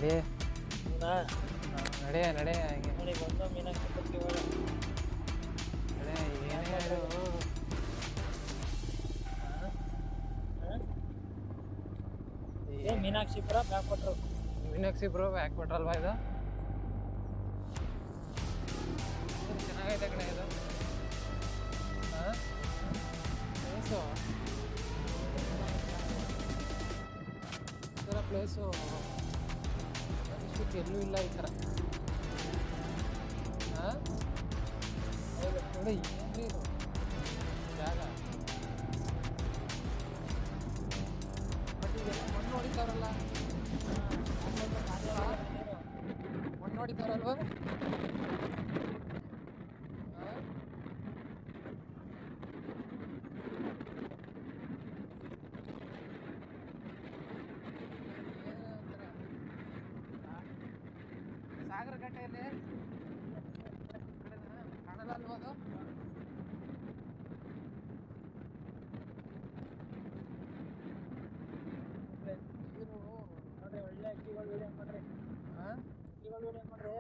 ನಡಿ ಮೀನಾ ನಡೆ ನಡೆ ಹಂಗೆ ನೋಡಿ ಬಂದು ಮೀನಾಗ ಸಿಕ್ಕತ್ತಿ ಇವಾಗ ನಡೆ ಏನೇ ಹೇಳು ಏ ಮೀನಾಕ್ಷಿಪುರ ಬ್ಯಾಕ್ ಕೊಟ್ರು ಮೀನಾಕ್ಷಿ ಬ್ರೋ ಯಾಕೆ ಕೊಟ್ರಲ್ವಾ ಇದು ಚೆನ್ನಾಗೈತೆ ಕಡೆ ಇದು ಹಾಂ ಪ್ಲೇಸು ಈ ಥರ ಪ್ಲೇಸು ಇಷ್ಟಕ್ಕೆ ಎಲ್ಲೂ ಇಲ್ಲ ಈ ಥರ ಹಾಂ ನೋಡಿ ಏನ್ರಿ ಇದು ಜಾಗ ಬಟ್ ಈಗೆಲ್ಲ ಮಣ್ಣು ಹೊಡಿತಾರಲ್ಲ ಮಣ್ಣು ಹೊಡಿತಾರಲ್ವ ಸಾಗರ ಗಟ್ಟೆಯಲ್ಲಿ ಕಾಣಲ್ಲ ಅಲ್ವಾ ಅದು ನೀರು ನೋಡ್ರಿ ಒಳ್ಳೆ ಅಕ್ಕಿಗಳು ವಿಡಿಯೋ ಮಾಡ್ರಿ ಹಾಂ ಅಕ್ಕಿಗಳು ವಿಡಿಯೋ ಮಾಡ್ರಿ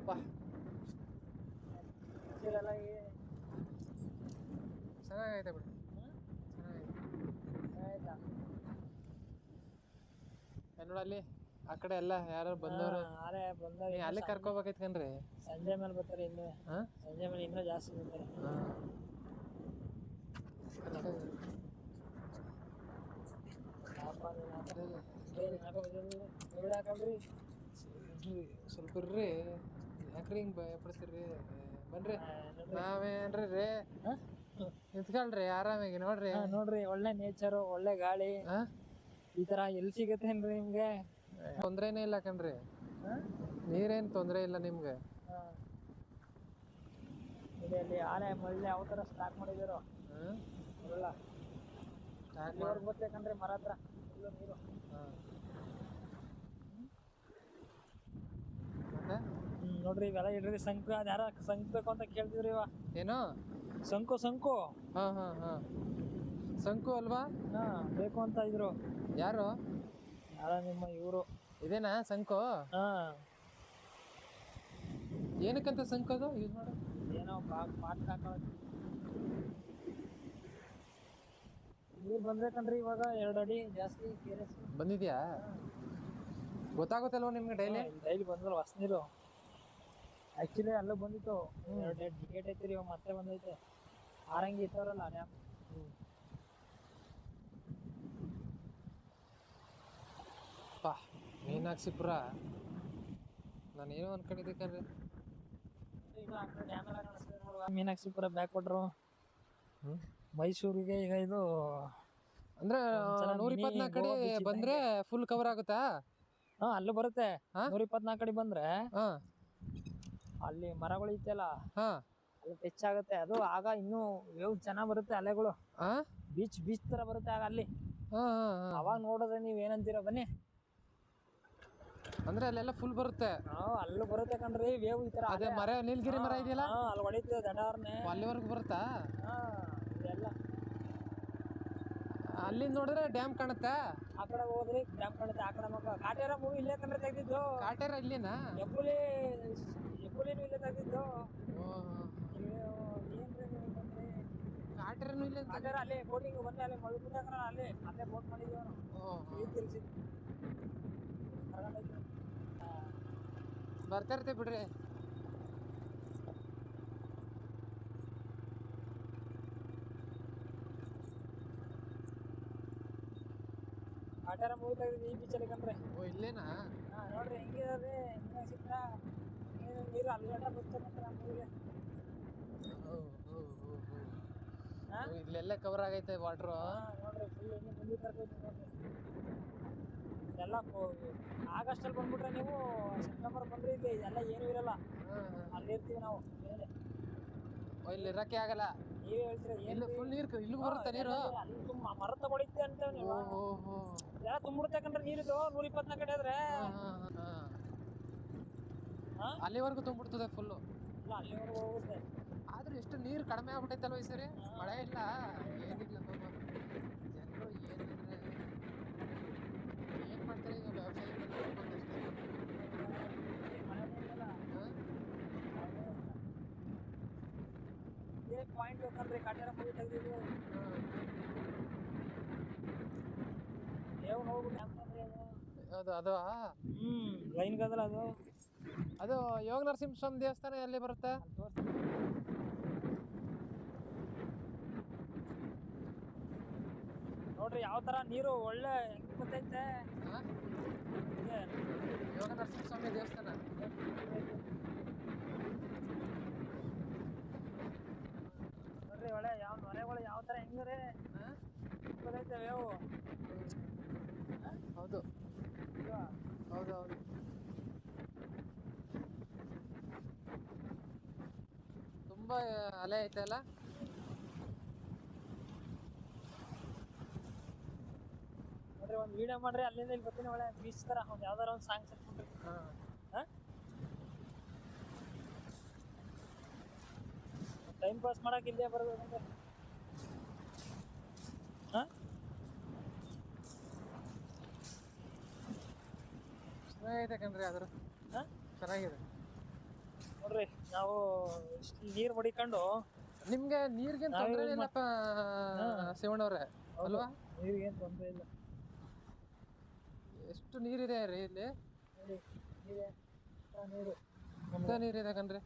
ಬಾ ಹಸಿರೆಲ್ಲ ಚೆನ್ನಾಗೈತೆ ಬಿಡಿ ಚೆನ್ನಾಗೈತೆ ಆಯ್ತಾ ನೋಡಲ್ಲಿ ಆ ಕಡೆ ಎಲ್ಲ ಯಾರು ಬಂದವರು ಆರೆ ಬಂದವ್ರು ನೀ ಅಲ್ಲಿ ಕರ್ಕೋಬೇಕೈತ್ ಕಣ್ರಿ ಸಂಜೆ ಮೇಲೆ ಬರ್ತಾರೆ ಇನ್ನು ಹಾಂ ಸಂಜೆ ಮೇಲೆ ಇನ್ನೂ ಜಾಸ್ತಿ ಬರ್ತಾರೆ ಹಾಕಲ್ರಿ ಸ್ವಲ್ಪ ಇರ್ರಿ ಯಾಕ್ರಿ ಹಿಂಗೆ ಭಯಪಡ್ತೀರಿ ಬನ್ರಿ ನಾವೇನ್ರಿ ರೀ ನಿಂತ್ಕೊಳ್ರಿ ಆರಾಮಾಗಿ ನೋಡ್ರಿ ನೋಡ್ರಿ ಒಳ್ಳೆ ನೇಚರು ಒಳ್ಳೆ ಗಾಳಿ ಈ ತರ ಎಲ್ಲಿ ಸಿಗತ್ತೇನ್ರಿ ನಿಮ್ಗೆ ತೊಂದ್ರೆನೇ ಇಲ್ಲ ಕಣ್ರಿ ನೀರೇನ್ ತೊಂದ್ರೆ ಇಲ್ಲ ನಿಮ್ಗೆ ಅಲ್ಲಿ ಆನೆ ಒಳ್ಳೆ ಯಾವ ತರ ಸ್ಟಾಕ್ ಮಾಡಿದಾರೋ ಇಲ್ಲ ಅಲ್ಲಿವರೆಗೆ ಬರ್ಬೇಕಂದ್ರೆ ಮರ ಹತ್ರ ಇಲ್ಲ ನೀರು ಮತ್ತೆ ನೋಡ್ರಿ ಇವೆಲ್ಲ ಇಡ್ರಿ ಶಂಕು ಅದ ಯಾರ ಶಂಕ್ ಬೇಕು ಅಂತ ಕೇಳ್ತಿದ್ರಿ ಇವ ಏನೋ ಶಂಕು ಶಂಕು ಹಾ ಹಾ ಹಾ ಶಂಕು ಅಲ್ವಾ ಬೇಕು ಅಂತ ಇದ್ರು ಯಾರು ಯಾರ ನಿಮ್ಮ ಇವರು ಇದೇನಾ ಶಂಕು ಏನಕ್ಕಂತ ಶಂಕು ಅದು ಯೂಸ್ ಮಾಡ ಏನೋ ಪಾಟ್ ಹಾಕೋದು ನೀರು ಬಂದ್ಬೇಕಂದ್ರಿ ಇವಾಗ 2 ಅಡಿ ಜಾಸ್ತಿ ಕೆರೆಸ್ ಬಂದಿದ್ಯಾ ಗೊತ್ತಾಗುತ್ತಲ್ವ ನಿಮ್ಗೆ ಡೈಲಿ ಬಂದ್ರಲ್ಲ ಹೊಸ ನೀರು ಆಕ್ಚುಲಿ ಅಲ್ಲೂ ಬಂದಿತ್ತು 2 ಟಿಕೆಟ್ ಐತಿರಿ ಇವಾಗ ಮತ್ತೆ ಬಂದೈತೆ ಆರಂಗಿ ಇತ್ತವ್ರಲ್ಲ ಡ್ಯಾಮ್ ಪಾ ಮೀನಾಕ್ಷಿಪುರ ನಾನೇನೋ ಅನ್ಕೊಂಡಿದ್ದೆ ಕಣ್ರಿ ಮೀನಾಕ್ಷಿಪುರ ಬ್ಯಾಕ್ ಕೊಟ್ರು ಮೈಸೂರಿಗೆ ಈಗ ಇದು ಅಂದ್ರೆ 124 ಕಡೆ ಬಂದ್ರೆ ಫುಲ್ ಕವರ್ ಆಗುತ್ತಾ ಅಲ್ಲೂ ಬರುತ್ತೆ 124 ಕಡೆ ಬಂದ್ರೆ ಅಲ್ಲಿ ಮರಗಳು ಐತಲ್ಲ ಅಲ್ಲಿ ಟಚ್ ಆಗುತ್ತೆ ಅದು ಆಗ ಇನ್ನೂ ವೇವ್ ಚೆನ್ನಾಗ್ ಬರುತ್ತೆ ಅಲೆಗಳು ಬೀಚ್ ತರ ಬರುತ್ತೆ ಆಗ ಅಲ್ಲಿ ಅವಾಗ ನೋಡಿದ್ರೆ ನೀವ್ ಏನಂತೀರ ಬನ್ನಿ ಅಂದ್ರೆ ಅಲ್ಲೆಲ್ಲ ಫುಲ್ ಬರುತ್ತೆ ಅಲ್ಲೂ ಬರುತ್ತೆ ಕಣ್ರಿ ವೇವ್ ಈ ತರ ಅದೇ ಮರ ನೀಲಗಿರಿ ಮರ ಇದೆಯಲ್ಲ ಅಲ್ಲಿ ಹೊಡಿತದೆ ದಡಾರ್ನೆ ಅಲ್ಲಿವರೆಗೂ ಬರುತ್ತಾ ಇದೆಲ್ಲ ಅಲ್ಲಿಂದ ನೋಡಿದ್ರೆ ಡ್ಯಾಮ್ ಕಾಣುತ್ತಾ ಆ ಕಡೆ ಹೋದ್ರಿ ಡ್ಯಾಮ್ ಕಾಣುತ್ತೆ ಆ ಕಡೆ ಮಕ್ಕ ಕಾಟೇರ ಮೂವಿ ಇಲ್ಲೇ ಕಂಡ್ರೆ ತೆಗ್ದಿದ್ದು ಕಾಟೇರ ಇಲ್ಲಿನಾ ಎಬ್ಬುಲಿನೂ ಇಲ್ಲೇ ತೆಗ್ದಿದ್ದು ಕಾಟೇರನು ಇಲ್ಲೇ ಕಾಟೇರ ಅಲ್ಲಿ ಬೋಟಿಂಗ್ ಬಂದೆ ಅಲ್ಲಿ ಮಲ್ಬಿಟ್ಟಾಗ ಅಲ್ಲಿ ಅಲ್ಲೇ ಬೋಟ್ ಮಾಡಿದ್ವಿ ಅವನು ತಿರ್ಸಿ ಬರ್ತಾ ಇರ್ತೀವಿ ಬಿಡ್ರಿ ಕಾಟೇರ ಮೂವಿ ತೆಗ್ದಿದ್ದು ಈ ಬೀಚಲ್ಲಿ ಕಂಡ್ರೆ ಇಲ್ಲೇನಾ ನೋಡ್ರಿ ಹೆಂಗಿದಾವೆ ಸಿಕ್ರ ನೀರು ಅಲ್ಲಿ ಗಂಟ ಬರ್ತಾರೆ ಮೂವಿಗೆ ಇಲ್ಲೆಲ್ಲ ಕವರ್ ಆಗೈತೆ ವಾಟ್ರು ನೋಡ್ರಿ ಫುಲ್ ಎಣ್ಣೆ ಮುಂದೆ ತರ್ತೈತಿ ನೋಡ್ರಿ ಎಲ್ಲ ಆಗಸ್ಟಲ್ಲಿ ಬಂದ್ಬಿಟ್ರೆ ನೀವು ಸೆಪ್ಟೆಂಬರ್ ಬಂದ್ರೆ ಇಲ್ಲಿ ಎಲ್ಲ ಏನೂ ಇರಲ್ಲ ಅಲ್ಲಿ ಇರ್ತೀವಿ ನಾವು ಮೇಲೆ ಇಲ್ಲಿ ಇರಕ್ಕೆ ಆಗಲ್ಲ ನೀವೇ ಹೇಳ್ತೀರ ಇಲ್ಲಿ ಫುಲ್ ನೀರು ಇಲ್ಲಿಗೂ ಬರುತ್ತೆ ನೀರು ಅಲ್ಲಿ ತುಂಬ ಮರ ತಗೊಳಿತ್ತೆ ಅಂತ ಎಲ್ಲ ತುಂಬಿಡುತ್ತೆ ಕಂಡ್ರೆ ನೀರಿದು 124 ಕಡೆ ಆದ್ರೆ ಅಲ್ಲಿವರೆಗೂ ತುಂಬಿಡ್ತದೆ ಫುಲ್ಲು ಇಲ್ಲ ಅಲ್ಲಿವರೆಗೂ ಹೋಗುತ್ತೆ ಆದ್ರೂ ಎಷ್ಟು ನೀರು ಕಡಿಮೆ ಆಗ್ಬಿಟ್ಟೈತಲ್ವ ಈ ಸರಿ ಮಳೆ ಇಲ್ಲ ಏನಿಲ್ಲ ಜನರು ಏನಿದ್ರೆ ಏನ್ ಮಾಡ್ತಾರೆ ಈಗ ವ್ಯವಸಾಯ ಪಾಯಿಂಟ್ ಬೇಕಂದ್ರೆ ಕಾಟೇರ ಮೂವಿ ತೆಗ್ದಿದ್ದು ಹೋಗ್ಬಿಟ್ಟು ಅಂತಂದ್ರೆ ಅದು ಅದು ಲೈನ್ ಗದಲ್ಲ ಅದು ಅದು ಯೋಗ ನರಸಿಂಹಸ್ವಾಮಿ ದೇವಸ್ಥಾನ ಎಲ್ಲಿ ಬರುತ್ತೆ? ನೋಡ್ರಿ ಯಾವ ತರ ನೀರು ಒಳ್ಳೆ ಹೆಂಗ್ ಗೊತ್ತೈತೆ. ಯೋಗ ನರಸಿಂಹಸ್ವಾಮಿ ದೇವಸ್ಥಾನ ನೋಡ್ರಿ ಒಳ್ಳೆ ಯಾವ ನೊರೆಗಳು ಯಾವ ತರ ಹೆಂಗ್ರೆ ಗೊತ್ತೈತೆ ಬೇವು. ಹೌದು ಹೌದು ಹೌದು. ತುಂಬಾ ಅಲೆ ಐತೆ ಅಲ್ಲ. ನೋಡ್ರಿ ಒಂದ್ ವಿಡಿಯೋ ಮಾಡ್ರಿ ಅಲ್ಲಿಂದ ಇಲ್ಲಿ ಬರ್ತೀನಿ ಒಳ್ಳೆ ಬೀಚ್ ತರ ಒಂದ್ ಯಾವ್ದಾರ ಒಂದ್ ಸಾಂಗ್ ಸೆಟ್ಬಿಟ್ರಿ. ಟೈಮ್ ಪಾಸ್ ಮಾಡಕ್ ಇಲ್ಲೇ ಬರ್ಬೇಕಂದ್ರೆ ಚೆನ್ನಾಗೈತೆ ಕಣ್ರಿ ಅದ್ರ ಚೆನ್ನಾಗಿದೆ. ನೋಡ್ರಿ ನಾವು ನೀರ್ ಮಡಿಕೊಂಡು ನಿಮ್ಗೆ ನೀರ್ಗೇನ್ ತೊಂದ್ರೆ ಇಲ್ಲಪ್ಪ ಶಿವಣ್ಣವ್ರೆ ಅಲ್ವಾ? ನೀರಿಗೇನ್ ತೊಂದ್ರೆ ಇಲ್ಲ. ಎಷ್ಟು ನೀರಿದೆ ರೀ ಇಲ್ಲಿ? ನೀರಿದೆ ಕಣ್ರಿ.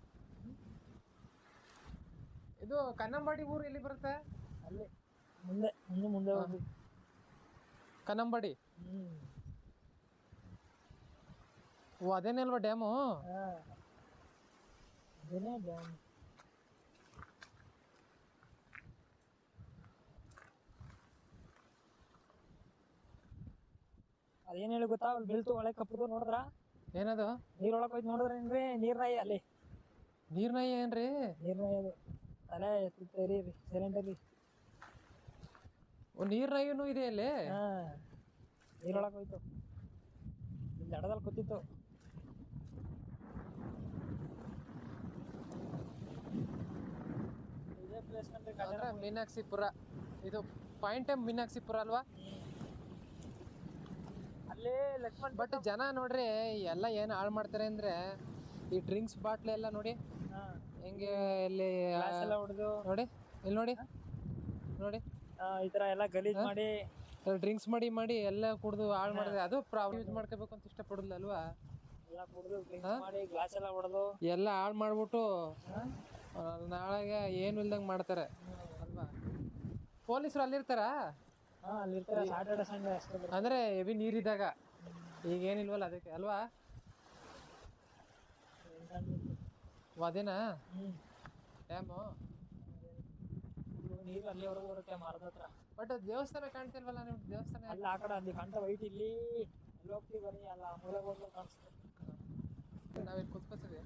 ಇದು ಕನ್ನಂಬಾಡಿ ಊರು ಎಲ್ಲಿ ಬರುತ್ತೆ? ಅಲ್ಲಿ ಮುಂದೆ ಮುಂದೆ ಹೋಗಿ ಕನ್ನಂಬಾಡಿ. ಓ ಅದೇನೇ ಅಲ್ವಾ ಡ್ಯಾಮು? ಅದೇನೇ ಡ್ಯಾಮ್. ಅದೇನ್ ಹೇಳಿ ಗೊತ್ತಾ? ಬೀಳ್ತು ಒಳಗೆ ಕಪ್ಪದು ನೋಡಿದ್ರ? ಏನದು? ನೀರೊಳಗೆ ಹೋಯ್ತು ನೋಡಿದ್ರೇನ್ರಿ? ನೀರ್ನಾಯಿ ಅಲ್ಲಿ. ನೀರ್ನಾಯಿ ಏನ್ರಿ? ನೀರ್ನಾಯಿ ಅದು ತಲೆ ಎತ್ತರಿ ಸೈಲೆಂಟ್ ಅಲ್ಲಿ. ನೀರ್ನಾಯಿನೂ ಇದೆ ಅಲ್ಲಿ? ನೀರೊಳಗೆ ಹೋಯ್ತು, ಇಲ್ಲಿ ದಡದಲ್ಲಿ ಕೂತಿತ್ತು. ಇದೇ ಪ್ಲೇಸ್ ಕಂಡ್ರೆ ಮೀನಾಕ್ಷಿಪುರ. ಇದು ಪಾಯಿಂಟ್ ಮೀನಾಕ್ಷಿಪುರ ಅಲ್ವಾ? ಅಲ್ಲೇ ಲಕ್ಷ್ಮಣ್. ಬಟ್ ಜನ ನೋಡ್ರಿ ಎಲ್ಲ ಏನು ಹಾಳು ಮಾಡ್ತಾರೆ ಅಂದ್ರೆ ಈ ಡ್ರಿಂಕ್ಸ್ ಬಾಟ್ಲ್ ಎಲ್ಲ ನೋಡಿ ಹೆಂಗೆ ಇಲ್ಲಿ ಹೊಡೆದು ನೋಡಿ ಇಲ್ಲಿ ನೋಡಿ ನೋಡಿ ಈ ತರ ಎಲ್ಲ ಗಲೀಜ್ ಮಾಡಿ ಡ್ರಿಂಕ್ಸ್ ಮಾಡಿ ಎಲ್ಲ ಕುಡ್ದು ಹಾಳು ಮಾಡಿದ್ರೆ ಅದು ಪ್ರಾಬ್ಲಮ್. ಯೂಸ್ ಮಾಡ್ಕೋಬೇಕು ಅಂತ ಇಷ್ಟಪಡಲ್ಲ ಅಲ್ವಾ? ಎಲ್ಲ ಕುಡ್ದು ಡ್ರಿಂಕ್ಸ್ ಮಾಡಿ ಗ್ಲಾಸ್ ಎಲ್ಲ ಹೊಡೆದು ಎಲ್ಲ ಹಾಳು ಮಾಡ್ಬಿಟ್ಟು ನಾಳೆಗೆ ಏನು ಇಲ್ದಂಗೆ ಮಾಡ್ತಾರೆ ಅಲ್ವಾ? ಪೊಲೀಸರು ಅಲ್ಲಿರ್ತಾರ? ಅಲ್ಲಿರ್ತಾರೆ ಸಾಟರ್ಡೆ ಸಂಡೇ ಅಷ್ಟೇ. ಅಂದ್ರೆ ಹೆವಿ ನೀರಿದ್ದಾಗ, ಈಗ ಏನಿಲ್ವಲ್ಲ ಅದಕ್ಕೆ ಅಲ್ವಾ? ಅದೇನಾ ಡ್ಯಾಮು? ನೀರು ಅಲ್ಲಿವರೆಗೂ ಬರುತ್ತೆ ಮರದ ಹತ್ರ. ಬಟ್ ದೇವಸ್ಥಾನ ಕಾಣ್ತಿಲ್ವಲ್ಲ ನಿಮ್ಗೆ? ದೇವಸ್ಥಾನ ಅಲ್ಲ ಆ ಕಡೆ ಅಲ್ಲಿ ಕಾಣ್ತಾ ವೈಟ್, ಇಲ್ಲಿ ಅಲ್ಲಿ ಹೋಗ್ತೀವಿ ಬನ್ನಿ. ಅಲ್ಲ ಮೂಲೆ ಹೋಗ್ಲು ಕಾಣಿಸ್ತದೆ. ನಾವಿಲ್ಲಿ ಕೂತ್ಕೋತೀವಿ.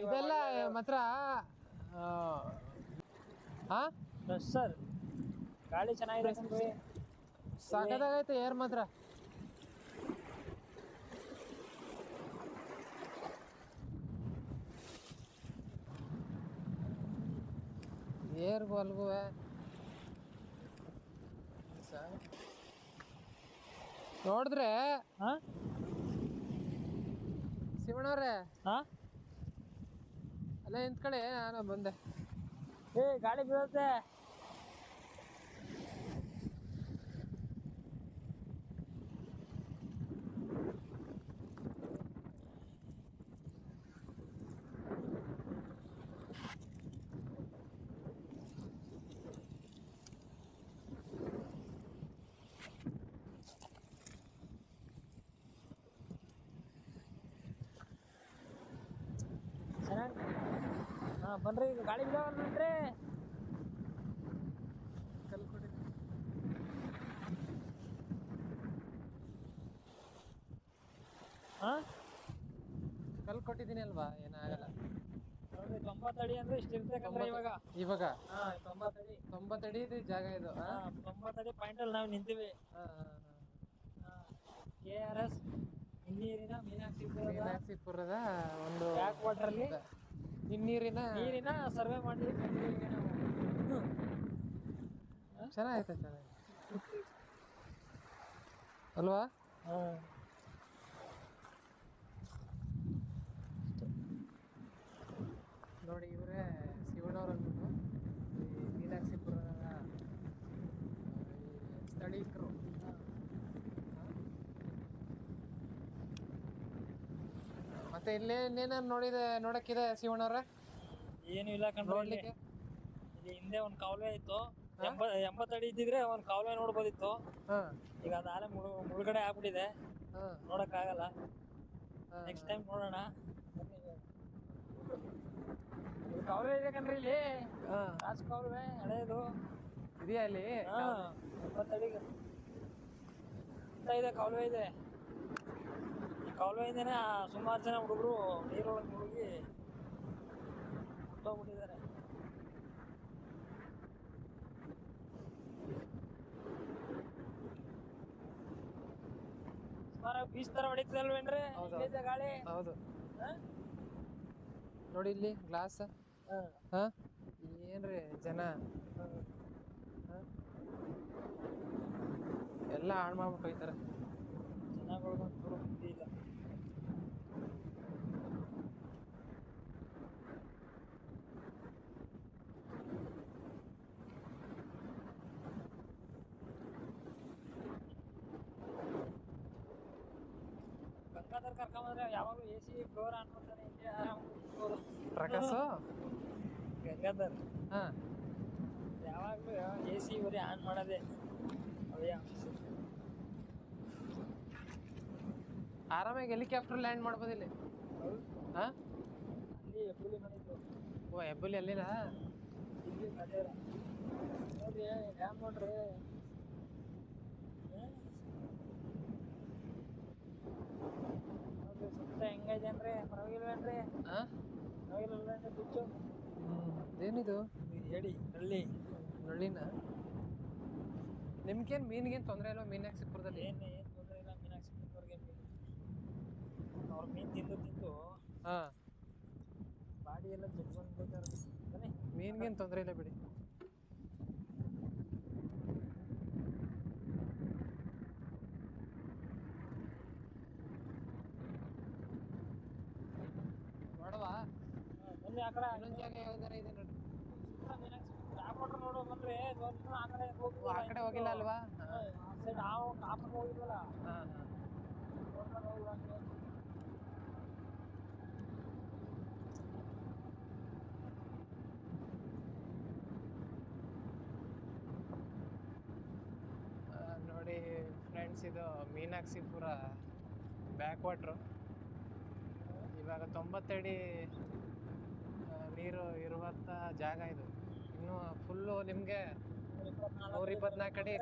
ಇದೆಲ್ಲ ಮಾತ್ರ ಸರ್ ಗಾಳಿ ಚೆನ್ನಾಗಿದೆ, ಸಾಕಾಗೈತೆ ಏರ್ ಮಾತ್ರ. ಏರ್ಗೂ ಅಲ್ಗೂ ನೋಡಿದ್ರೆ ಶಿವಣ್ಣವ್ರೆ ಅಲ್ಲ ನಿಂತ್ಕಡೆ ನಾನು ಬಂದೆ. ಗಾಳಿ ಬೀಳುತ್ತೆ. ಬನ್ರಿ, ಈಗ ಗಾಳಿ ಬಿಡೋಲ್ರಿ. ಕಲ್ ಕೊಟ್ಟಿದ್ದೀನಿ ಅಲ್ವಾ, ಏನಾಗಲ್ಲ. ನೋಡ್ರಿ 90 ಅಡಿ ಅಂದ್ರೆ ಇಷ್ಟ ಇರ್ತಕ್ಕಂದ್ರೆ ಇವಾಗ 90 ಅಡಿ ಜಾಗ ಇದು. 90 ಅಡಿ ಪಾಯಿಂಟ್ ಅಲ್ಲಿ ನಾವು ನಿಂತೀವಿ. KRS ಹಿನ್ನೀರಿನ ಮೀನಾಕ್ಷಿಪುರದ ಒಂದು ಬ್ಯಾಕ್ ವಾಟರ್ ಅಲ್ಲಿ ನೀರಿನ ಸರ್ವೆ ಮಾಡಿ ಚೆನ್ನಾಗೈತೆ ಅಲ್ವಾ? ನೋಡಿ ಇವರೇ ಶಿವಣ್ಣವ್ರು ಅಂದ್ಬಿಟ್ಟು ಈ ಮೀನಾಕ್ಷಿಪುರದ ಸ್ಥಳೀಕರು. ಮತ್ತೆ ಇಲ್ಲೇ ಇನ್ನೇನಾರು ನೋಡಕ್ಕಿದೆ ಶಿವಣ್ಣವ್ರೆ? ಏನು ಇಲ್ಲ ನೋಡ್ಲಿಕ್ಕೆ. ಇಲ್ಲಿ ಹಿಂದೆ ಒಂದ್ ಕಾಲುವೆ ಇತ್ತು, 80 ಅಡಿ ಇದ್ದಿದ್ರೆ ಒಂದ್ ಕಾಲುವೆ ನೋಡ್ಬೋದಿತ್ತು. ಈಗ ಅದಾಲೆ ಮುಳುಗಡೆ ಆಗ್ಬಿಟ್ಟಿದೆ, ನೋಡಕ್ ಆಗಲ್ಲ. ನೆಕ್ಸ್ಟ್ ಟೈಮ್ ನೋಡೋಣ. ಕಾಲುವೆ ಇದೆ ಕಣ್ರಿ ಇಲ್ಲಿ, ರಾಜ್ ಕಾಲುವೆ ಹಳೇದು ಇದೆಯಾ ಅಲ್ಲಿ? 70 ಅಡಿಗೆ ಇದೆ ಕಾಲುವೆ ಇದೆ. ಈ ಕಾಲುವೆಯಿಂದನೇ ಸುಮಾರು ಜನ ಹುಡುಗರು ನೀರೊಳಗೆ ಮುಳುಗಿ ಹೋಗ್ಬಿಟ್ಟಿದ್ದಾರೆ. ಬೀಚ್ ತರ ಹೊಡಿತಲ್ವೇನ್ರಿ ಗಾಳಿ? ಹೌದು. ನೋಡಿ ಇಲ್ಲಿ ಗ್ಲಾಸ್ ಏನ್ರಿ ಜನ ಎಲ್ಲ ಹಾಳು ಮಾಡ್ಬಿಟ್ಟು ಹೋಯ್ತಾರೆ. ಜನಗಳು ಬುದ್ಧಿ ಇಲ್ಲ. ಗಂಗಾಧರ್ ಕರ್ಕೊಂಬಂದ್ರೆ ಯಾವಾಗಲೂ AC ಫ್ಲೋರ್ ಆನ್ ಮಾಡ್ತಾನೆ. ಪ್ರಕಾಶ್ ಗಂಗಾಧರ್ ಯಾವಾಗಲೂ AC ಬರೀ ಆನ್ ಮಾಡೋದೇ. ಆರಾಮಾಗಿ ಹೆಲಿಕಾಪ್ಟರ್ ಲ್ಯಾಂಡ್ ಮಾಡ್ಬೋದಿಲ್ಲ? ಅಲ್ಲಿ ಹೆಬ್ಬುಲಿ ಮಾಡಿದ್ದು. ಓ ಹೆಬ್ಬುಲಿ ಅಲ್ಲಿನ? ಇಲ್ಲಿ ನೋಡ್ರಿ ಡ್ಯಾಮ್ ನೋಡ್ರಿ. ಸುತ್ತ ಹೆಂಗೈತೆ ಅಂದ್ರೆ ಪರವಾಗಿಲ್ವೇನ್ರಿ? ಪರವಾಗಿಲ್ವೇನ್ರಿ ಬಿಚ್ಚು? ಏನಿದು? ಹೇಳಿ ನಳ್ಳಿನ? ನಿಮ್ಗೇನು ಮೀನಿಗೇನು ತೊಂದರೆ ಇಲ್ವಾ ಮೀನಾಕ್ಷಿಪುರದಲ್ಲಿ? ಏನು ತೊಂದರೆ ಇಲ್ಲ ಮೀನಾಕ್ಷಿಪುರದವ್ರಿಗೆ. ಅವ್ರ ಮೀನು ತಿಂದು ಬಾಡಿ ಎಲ್ಲ ಜಡ್ ಬಂದ್ಬಿಡ್ತಾರೆ. ಮೀನಿಗೇನು ತೊಂದರೆ ಇಲ್ಲ ಬಿಡಿ. ನೋಡವಾ ಬನ್ನಿ ಆ ಕಡೆ ಇನ್ನೊಂದು ಜಾಗ ಯಾವ್ದಾರ ಇದೆ ನೋಡಿ. ನೋಡು ಬಂದ್ರೆ ಆ ಕಡೆ ಆ ಕಡೆ ಹೋಗಿಲ್ಲ ಅಲ್ವಾ? ನಾವು ಕಾಪಕ್ಕೆ ಹೋಗಿದ್ವಲ್ಲ. ನೋಡಿ ಫ್ರೆಂಡ್ಸ್, ಇದು ಮೀನಾಕ್ಷಿಪುರ ಬ್ಯಾಕ್ ವಾಟ್ರು. ಇವಾಗ 90 ಅಡಿ ನೀರು ಇರುವಂಥ ಜಾಗ ಇದು. ಇನ್ನು ಫುಲ್ಲು ನಿಮಗೆ 124 ಅಡಿ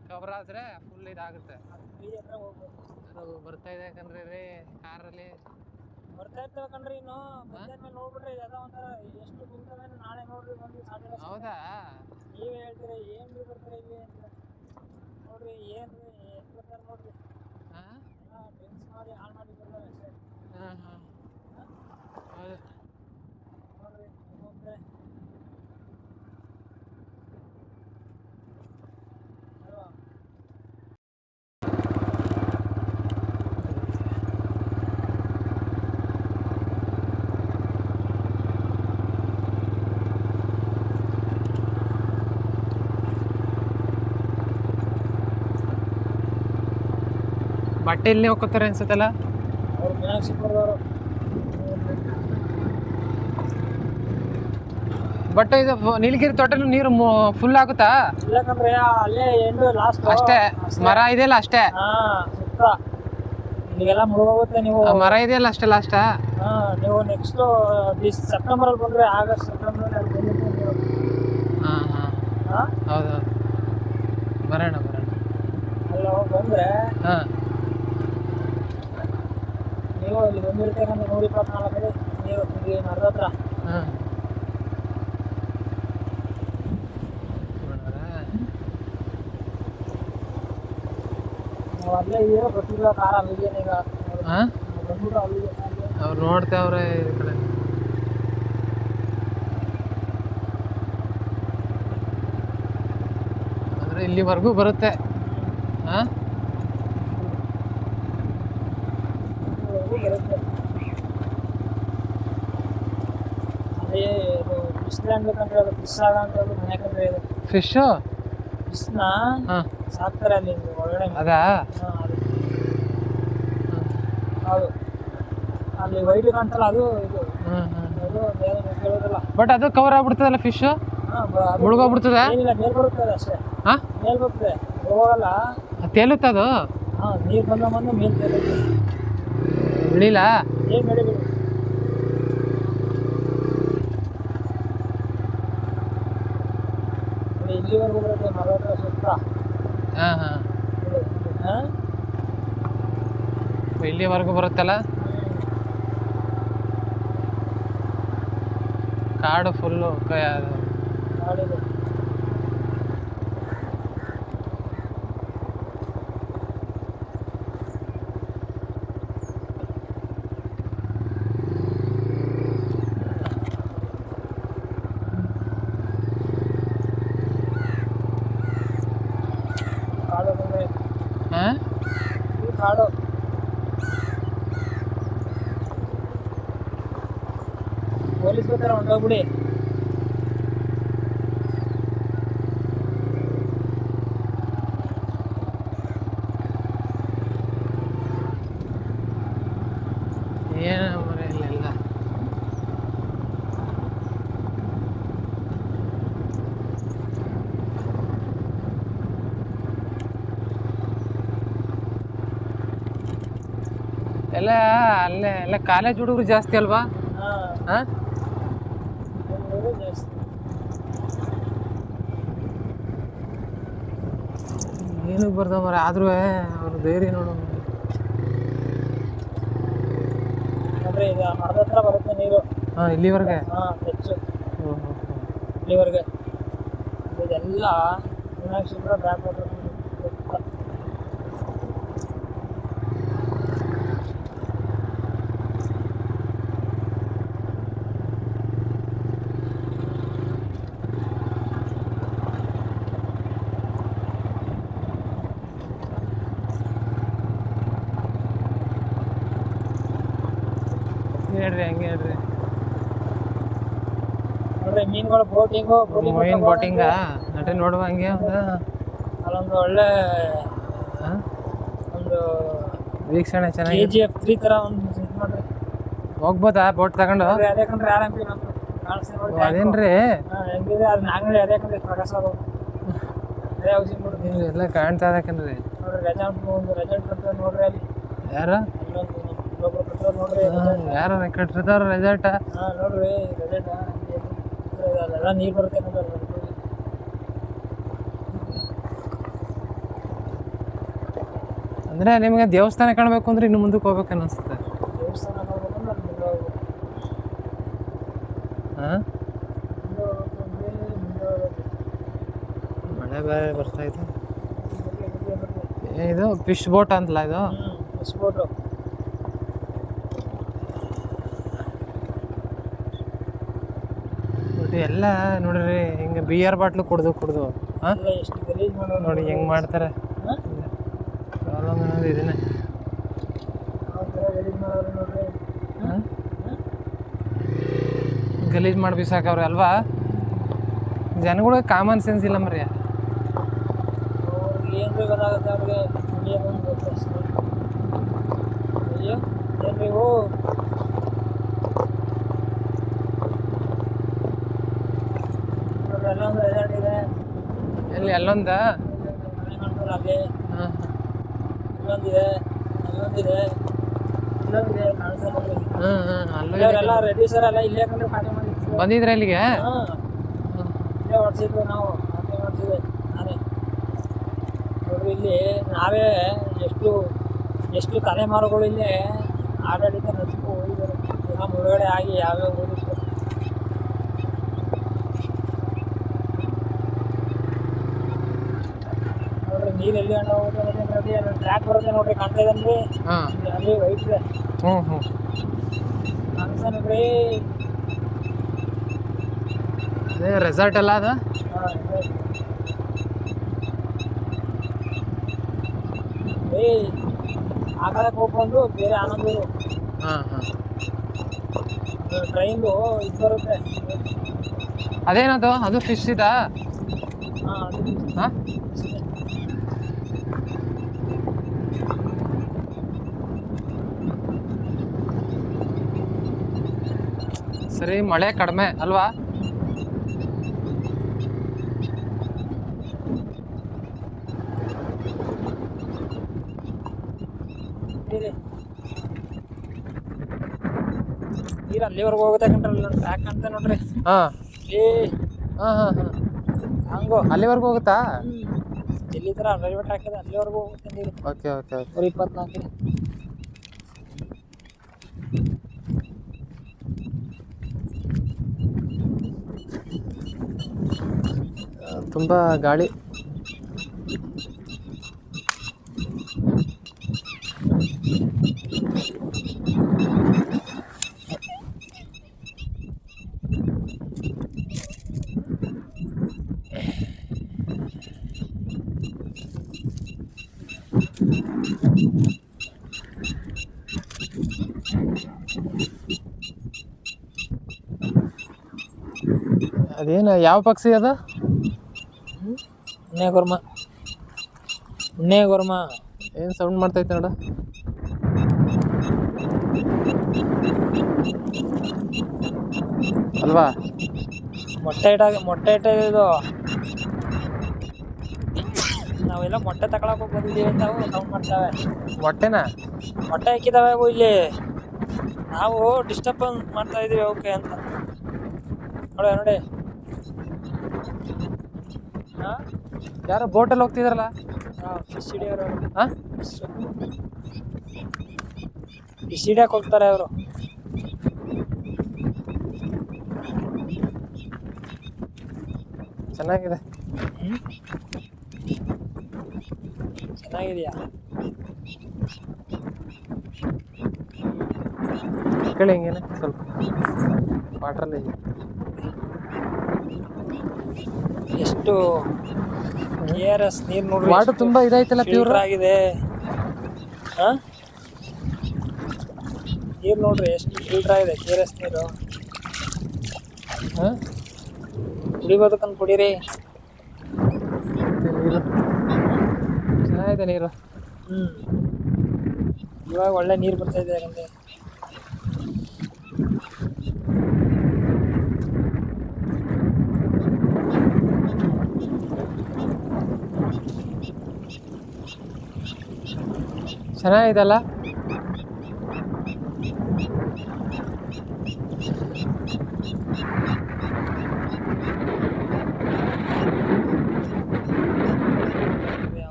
ಕವರ್ ಆದರೆ ಫುಲ್ ಇದಾಗುತ್ತೆ. ಬರ್ತಾ ಇದೆ ಯಾಕಂದ್ರೆ ರೀ ಕಾರಲ್ಲಿ ಬರ್ತಾ ಇರ್ತೇವೆ ಕಣ್ರಿ. ಇನ್ನು ಮೇಲೆ ನೋಡ್ಬಿಟ್ರೆ ಅದೋ ಒಂಥರ ಎಷ್ಟು ಗುಂತವೆ. ನಾಳೆ ನೋಡ್ರಿ ಬಂದು ಸಾಟರ್ಡೆ. ಹೌದಾ? ನೀವೇ ಹೇಳ್ತೀರಾ ಏನ್ರಿ ಬರ್ತಾರೆ ಇಲ್ಲಿ ಅಂತ. ನೋಡ್ರಿ ಏನ್ರಿ ಎಷ್ಟು ಬರ್ತಾರೆ ನೋಡ್ರಿ. ಡ್ರಿಂಕ್ಸ್ ಮಾಡಿ ಹಾಳು ಮಾಡಿ ಬರ್ತಾರೆ ಅಷ್ಟೇ. ಹೌದು ನೋಡ್ರಿ ಹೋಗ್ತಾರೆ ಅಲ್ವಾ? ಬಟ್ಟೆ ಇಲ್ಲಿ ಹೋಗ್ತಾರೆ ಅನ್ಸುತ್ತಲ್ಲ ಅವ್ರು ಮೀನಾಕ್ಷಿಪುರದವರು. ಬಟ್ ಇದು ನೀಲಗಿರಿ ತೋಟನು ನೀರು ಫುಲ್ ಆಗುತ್ತಾ? ಇಲ್ಲ ಕಣ್ರಿ, ಅಲ್ಲೇ ಎಂಡು ಲಾಸ್ಟ್ ಅಷ್ಟೇ. ಮರ ಇದೆಯಲ್ಲ ಅಷ್ಟೇ. ಸುತ್ತ ಇಲ್ಲಿಗೆಲ್ಲ ಮುಳುಗೋಗುತ್ತೆ. ನೀವು ಮರ ಇದೆಯಲ್ಲ ಅಷ್ಟೇ ಲಾಸ್ಟಾ? ನೀವು ನೆಕ್ಸ್ಟ್ ಸೆಪ್ಟೆಂಬರ್ ಅಲ್ಲಿ ಬಂದ್ರೆ ಆಗಸ್ಟ್ ಸೆಪ್ಟೆಂಬರ್ ಹೌದೌದು ಬರೋಣ ಅಲ್ಲ ಬಂದ್ರೆ ನೀವು ಇಲ್ಲಿ ಬಂದಿರ್ತೀರಂದ್ರೆ 124 ಅಡಿ ನೀವು ಮರದ ಹತ್ರ. ನಾವು ಅಲ್ಲೇ ಇದೀರ ಗೊತ್ತಿಲ್ಲ ಕಾರ ಅಲ್ಲಿಗೆ ಈಗ ಬಂದ್ಬಿಟ್ಟು ಅಲ್ಲಿಗೆ ಅವ್ರು ನೋಡ್ತೇವ್ರೆ ಈ ಕಡೆ. ಇಲ್ಲಿವರೆಗೂ ಬರುತ್ತೆ. ಹಾಂ ಬರುತ್ತೆ. ಅದೇ ಇದು ಫಿಶ್ ಲ್ಯಾಂಡ್ ಬೇಕಂದ್ರೆ ಅದು ಫಿಶ್ ಆಗ ಅಂತ ಅದು ಮನೆ ಕಂಡ್ರೆ ಇದು ಫಿಶ್ಶು ಫಿಶ್ನ ಹಾಂ ಸಾಕ್ತಾರೆ ಅಲ್ಲಿ ಒಳಗಡೆ. ಅದಾ ಹೌದು ಅಲ್ಲಿ ವೈಟ್ ಕಾಣ್ತಲ್ಲ ಅದು ಇದು ಹ್ಞೂ ಅದು ಹೇಳೋದಲ್ಲ. ಬಟ್ ಅದು ಕವರ್ ಆಗ್ಬಿಡ್ತದಲ್ಲ ಫಿಶ್ಶು, ಮುಳುಗೋಗ್ಬಿಡ್ತದೆ. ಏನಿಲ್ಲ ಮೇಲ್ ಬರುತ್ತದೆ ಅಷ್ಟೇ. ಹಾಂ ಮೇಲ್ ಬರ್ತದೆ ಹೋಗಲ್ಲ. ತೇಲುತ್ತದು. ಹಾಂ ನೀರು ಬಂದ ಮೇಲ್ ತೇಲುತ್ತೆ. ಇಳಿಲ್ಲ ಏನು ಬೆಳಿಬಿಡಿ. ಇಲ್ಲಿವರೆಗೂ ಬರುತ್ತೆ ಮರದ ಸುತ್ತ. ಹಾಂ ಹಾಂ ಹಾಂ ಇಲ್ಲಿವರೆಗೂ ಬರುತ್ತಲ್ಲ. ಕಾಡು ಫುಲ್ಲು ಕಾಡಿದೆ. ಕಾಡು ಬಂದರೆ ಹಾಂ ಇದು ಕಾಡು. ಪೊಲೀಸ್ ಬರ್ತಾರೆ ಹೊಂಟೋಗ್ಬಿಡಿ. ಏನು ಮರ ಇಲ್ಲೆಲ್ಲ ಎಲ್ಲ ಅಲ್ಲೇ ಎಲ್ಲ ಕಾಲೇಜ್ ಹುಡುಗರು ಜಾಸ್ತಿ ಅಲ್ವಾ? ಹಾಂ ಜಾಸ್ತಿ ಏನಕ್ಕೆ ಬರ್ತಾವ ಮರ, ಆದ್ರೂ ಅವ್ರ ಧೈರ್ಯ ನೋಡು. ಅಂದರೆ ಈಗ ಮರದ ಹತ್ರ ಬರುತ್ತೆ ನೀರು. ಹಾಂ ಇಲ್ಲಿವರೆಗೆ. ಹಾಂ ಹೆಚ್ಚು ಹ್ಞೂ ಇಲ್ಲಿವರೆಗೆ. ಇದೆಲ್ಲ ಮೀನಾಕ್ಷಿಪುರ ಬ್ಯಾಕ್ ವಾಟರ್. ಹೇಳ್ರಿ ಹಂಗೆ ಹೇಳ್ರಿ. ನೋಡ್ರಿ ಮೀನುಗಳು ಬೋಟಿಂಗು ಮೈನ್ ಬೋಟಿಂಗ ನಡ್ರಿ ನೋಡುವ ಹಂಗೆ ಅಲ್ಲೊಂದು ಒಳ್ಳೆ ಹಾಂ ಒಂದು ವೀಕ್ಷಣೆ ಚೆನ್ನಾಗಿ. KGF 3 ಥರ ಒಂದು ಇದು ಮಾಡ್ರಿ. ಹೋಗ್ಬೋದಾ ಬೋಟ್ ತಗೊಂಡು? ಅದೇ ಕಂಡ್ರೆ ಆರಾಮ್ ಕಾಣಿಸ್ತೀನಿ ನೋಡಿ. ಅದೇನ್ರಿ ಹೆಂಗಿದೆ ಅದು ನಾಗನಳ್ಳಿ ಅದೇ ಕಂಡ್ರೆ ಪ್ರಕಾಶ ಅವರು ಅದೇ ಹೌಸಿಂಗ್ ನೋಡ್ರಿ. ಎಲ್ಲ ಕಾಣ್ತಾ ಇದಕ್ಕನ್ರಿ. ನೋಡ್ರಿ ರೆಸಾರ್ಟ್ ಒಂದು ರೆಸಾರ್ಟ್ ಕಟ್ಟೋದು ನೋಡ್ರಿ ಅಲ್ಲಿ. ಯಾರು ಅಲ್ಲೊಂದು ಇನ್ನೊಬ್ರು ಕಟ್ಟೋದು ನೋಡ್ರಿ. ಯಾರು ಕಟ್ಟಿರ್ತಾರ ರೆಸಾರ್ಟ? ಹಾಂ ನೋಡ್ರಿ ರೆಸಾರ್ಟ್ ಅಲ್ಲೆಲ್ಲ ನೀರು ಬರುತ್ತೆ ನೋಡ್ರಿ. ಅಂದ್ರೆ ನಿಮ್ಗೆ ದೇವಸ್ಥಾನ ಕಾಣಬೇಕು ಅಂದ್ರೆ ಇನ್ನು ಮುಂದಕ್ಕೆ ಹೋಗ್ಬೇಕು ಅನ್ನಿಸ್ತದೆ. ದೇವಸ್ಥಾನ ನೋಡ್ಬೇಕಂದ್ರೆ ಅಲ್ಲಿ ಮುಂದೆ ಹೋಗ್ಬೇಕು. ಹಾಂ ಮುಂದೆ ಹೋಗ್ಬೇಕು. ಮಳೆ ಬೇರೆ ಬರ್ತಾ ಇದೆ. ಇದು ಫಿಶ್ ಬೋಟ್ ಅಂತಲ್ಲ ಇದು? Fish boat. ಬಟ್ ಎಲ್ಲ ನೋಡ್ರಿ ಹಿಂಗೆ ಬಿಯರ್ ಬಾಟ್ಲು ಕುಡ್ದು ಹಾಂ ಎಲ್ಲ ಎಷ್ಟು ಗಲೀಜು ಮಾಡೋದು ನೋಡಿ ಹೆಂಗೆ ಮಾಡ್ತಾರೆ. ಪ್ರಾಬ್ಲಮ್ ಅನ್ನೋದು ಇದನ್ನೇ. ಯಾವ ಥರ ಗಲೀಜು ಮಾಡೋರು ನೋಡ್ರಿ. ಹಾಂ ಗಲೀಜು ಮಾಡಿ ಬಿಸಾಕವ್ರೆ ಅಲ್ವಾ? ಜನಗಳಿಗೆ ಕಾಮನ್ ಸೆನ್ಸ್ ಇಲ್ಲ ಮರ್ಯ. ಅವ್ರಿಗೆ ಏನು ಗೊತ್ತಾಗುತ್ತೆ ಅವ್ರಿಗೆ ಕುಡಿಯೋದೊಂದು ಗೊತ್ತು ಅಷ್ಟೇ. ಅಯ್ಯೋ ಏನು ನೀವು ನೋಡ್ರಿ ಅಲ್ಲೊಂದು ರೆಸಾರ್ಟ್ ಇದೆ. ಎಲ್ಲಿ ಅಲ್ಲೊಂದ? ಮನೆ ಕಾಣ್ತಲ್ಲ ಅಲ್ಲಿ. ಹಾಂ ಇಲ್ಲೊಂದಿದೆ ಅಲ್ಲೊಂದಿದೆ ಇಲ್ಲೊಂದಿದೆ ಕಾಣಿಸ್ತಾ ನೋಡ್ರಿ. ಹಾಂ ಹಾಂ ಅಲ್ಲೂ ಎಲ್ಲ ರೆಡಿ ಸರ್ ಎಲ್ಲ ಇಲ್ಲೇ ಕಂಡ್ರೆ ಪಾಠ ಮಾಡಿ ಬಂದಿದ್ರೆ ಇಲ್ಲಿಗೆ? ಹಾಂ ಇಲ್ಲೇ ಹೊಡ್ಸಿದ್ವಿ ನಾವು. ಪಾಠ ಮಾಡ್ಸಿದ್ವಿ ನಾನೇ ನೋಡ್ರಿ. ಇಲ್ಲಿ ನಾವೇ ಎಷ್ಟು ತಲೆಮಾರುಗಳು ಇಲ್ಲೇ ಆಡಳಿತ ನಡೆಸ್ಕೊ ಹೋಗಿದ್ದಾರೆ. ಎಲ್ಲ ಮುಳುಗಡೆ ಆಗಿ ಯಾವ್ಯಾವ ಊರಿತ್ತು ನೋಡ್ರಿ. ನೀರು ಎಲ್ಲಿ ಹಣ್ಣು ಹೋಗುತ್ತೆ ನೋಡಿ. ಅಲ್ಲಿ ಟ್ರ್ಯಾಕ್ ಬರುತ್ತೆ ನೋಡ್ರಿ, ಕಾಣ್ತಾ ಇದನ್ರಿ ಹಾಂ ಅಲ್ಲಿ ವೈಟ್ ಇದೆ ಹ್ಞೂ ಕಾಣಿಸ್ತಾ ನೋಡ್ರಿ. ಅದೇ ರೆಸಾರ್ಟ್ ಅಲ್ಲ ಅದು? ಹಾಂ ಆಕಳಕ್ಕೆ ಹೋಗ್ಬಂದು ಬೇರೆ ಆನಂದ ಇದು. ಹಾಂ ಹಾಂ ಟ್ರೈನ್ದು ಇದು ಬರುತ್ತೆ. ಅದೇನದು ಅದು ಫಿಶ್ ಇದಾ? ಅದು ಹಾಂ ಸರಿ ಮಳೆ ಕಡಿಮೆ ಅಲ್ವಾ? ನೀರು ಅಲ್ಲಿವರೆಗೂ ಹೋಗುತ್ತೆ ಕಣ್ರಿ. ಪ್ಯಾಕ್ ಕಾಣ್ತಾ ನೋಡ್ರಿ. ಹಾಂ ಏ ಹಾಂ ಹಾಂ ಹಾಂ ಹಂಗೋ ಅಲ್ಲಿವರೆಗೂ ಹೋಗುತ್ತಾ? ಇಲ್ಲಿ ಥರ ರೈಲ್ವೆ ಟ್ರ್ಯಾಕ್ ಇದೆ, ಅಲ್ಲಿವರೆಗೂ ಹೋಗುತ್ತೆ ನೀರು. ಓಕೆ ಓಕೆ ಓಕೆ 24 ತುಂಬ ಗಾಳಿ. ಅದೇನು ಯಾವ ಪಕ್ಷಿ ಅದ? ಉಣ್ಣೆ ಗೊರ್ಮ ಏನು ಸೌಂಡ್ ಮಾಡ್ತೈತೆ ನೋಡ. ಅಲ್ವಾ? ಮೊಟ್ಟೆ ಇಟ್ಟಿದ್ದು. ನಾವೆಲ್ಲ ಮೊಟ್ಟೆ ತಗೊಳಕ್ ಹೋಗಿ ಬಂದಿದ್ದೀವಿ ಅಂತ ಅವು ಸೌಂಡ್ ಮಾಡ್ತಾವೆ. ಮೊಟ್ಟೆನಾ? ಮೊಟ್ಟೆ ಹಾಕಿದಾವೆ ಅವು ಇಲ್ಲಿ. ನಾವು ಡಿಸ್ಟರ್ಬೆನ್ಸ್ ಮಾಡ್ತಾ ಇದೀವಿ ಅವಕ್ಕೆ ಅಂತ. ನೋಡಿ ಯಾರೋ ಬೋಟಲ್ಲಿ ಹೋಗ್ತಿದಾರಲ್ಲ? ಫಿಶ್ ಹಿಡಿಯೋರು. ಹಾಂ ಫಿಶ್ ಹಿಡಿಯಕ್ಕೆ ಹೋಗ್ತಾರೆ ಅವರು. ಚೆನ್ನಾಗಿದೆ. ಚೆನ್ನಾಗಿದೆಯಾ? ಕೇಳಿ ಹಿಂಗೇನೆ ಸ್ವಲ್ಪ ವಾಟ್ರಲ್ಲಿ. ಎಷ್ಟು KRS ನೀರು ನೋಡ್ರಿ. ವಾಟರ್ ತುಂಬ ಇದೈತಲ್ಲ, ಪ್ಯೂರ್ ಆಗಿದೆ. ನೀರು ನೋಡ್ರಿ ಎಷ್ಟು ಫಿಲ್ಟರ್ ಆಗಿದೆ KRS ನೀರು. ಕುಡಿಬೋದಕ್ಕಂತ ಕುಡೀರಿ. ನೀರು ಚೆನ್ನಾಗಿದೆ ನೀರು. ಇವಾಗ ಒಳ್ಳೆ ನೀರು ಬರ್ತಾ ಇದೆ. ಯಾಕಂದ್ರೆ ಚೆನ್ನಾಗಿದೆಲ್ಲ.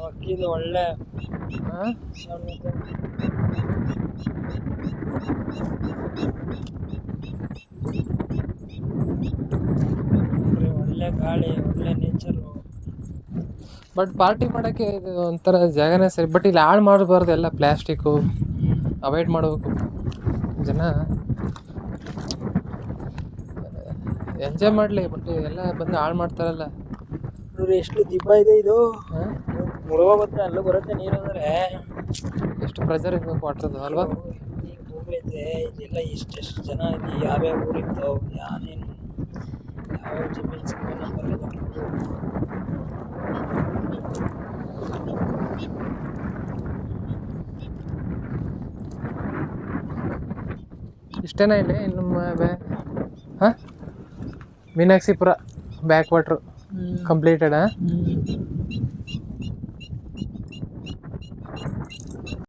ಅಕ್ಕಿದು ಒಳ್ಳೆ ಒಳ್ಳೆ ಗಾಳಿ, ಒಳ್ಳೆ ನೇಚರು. ಬಟ್ ಪಾರ್ಟಿ ಮಾಡೋಕ್ಕೆ ಇದು ಒಂಥರ ಜಾಗನೇ ಸರಿ. ಬಟ್ ಇಲ್ಲಿ ಹಾಳು ಮಾಡಬಾರ್ದು, ಎಲ್ಲ ಪ್ಲ್ಯಾಸ್ಟಿಕ್ಕು ಅವಾಯ್ಡ್ ಮಾಡಬೇಕು. ಜನ ಎಂಜಾಯ್ ಮಾಡಲಿ, ಬಟ್ ಎಲ್ಲ ಬಂದು ಹಾಳು ಮಾಡ್ತಾರಲ್ಲ. ನೋಡ್ರಿ ಎಷ್ಟು ದಿಬ್ಬ ಇದೆ ಇದು. ಮುಳುಗೋಗುತ್ತೆ, ಅಲ್ಲೂ ಬರುತ್ತೆ ನೀರು. ಅಂದರೆ ಎಷ್ಟು ಪ್ರೆಷರ್ ಇರಬೇಕು ವಾಟ್ರದ್ದು ಅಲ್ವಾ? ಈಗ ಭೂಮಿ ಐತೆ, ಇದೆಲ್ಲ ಎಷ್ಟೆಷ್ಟು ಜನ ಐತಿ, ಯಾವ್ಯಾವ ಊರಿತ್ತು, ಯಾನೇನು ಯಾವ ಜಮೀನು ಸಿಕ್ಕ ನಂಬರ್ ಇದೆ. ಇಷ್ಟೇನಾ ಇಲ್ಲಿ ಇನ್ನು ಹಾಂ ಮೀನಾಕ್ಷಿಪುರ ಬ್ಯಾಕ್ ವಾಟ್ರು ಕಂಪ್ಲೀಟೆಡಾ?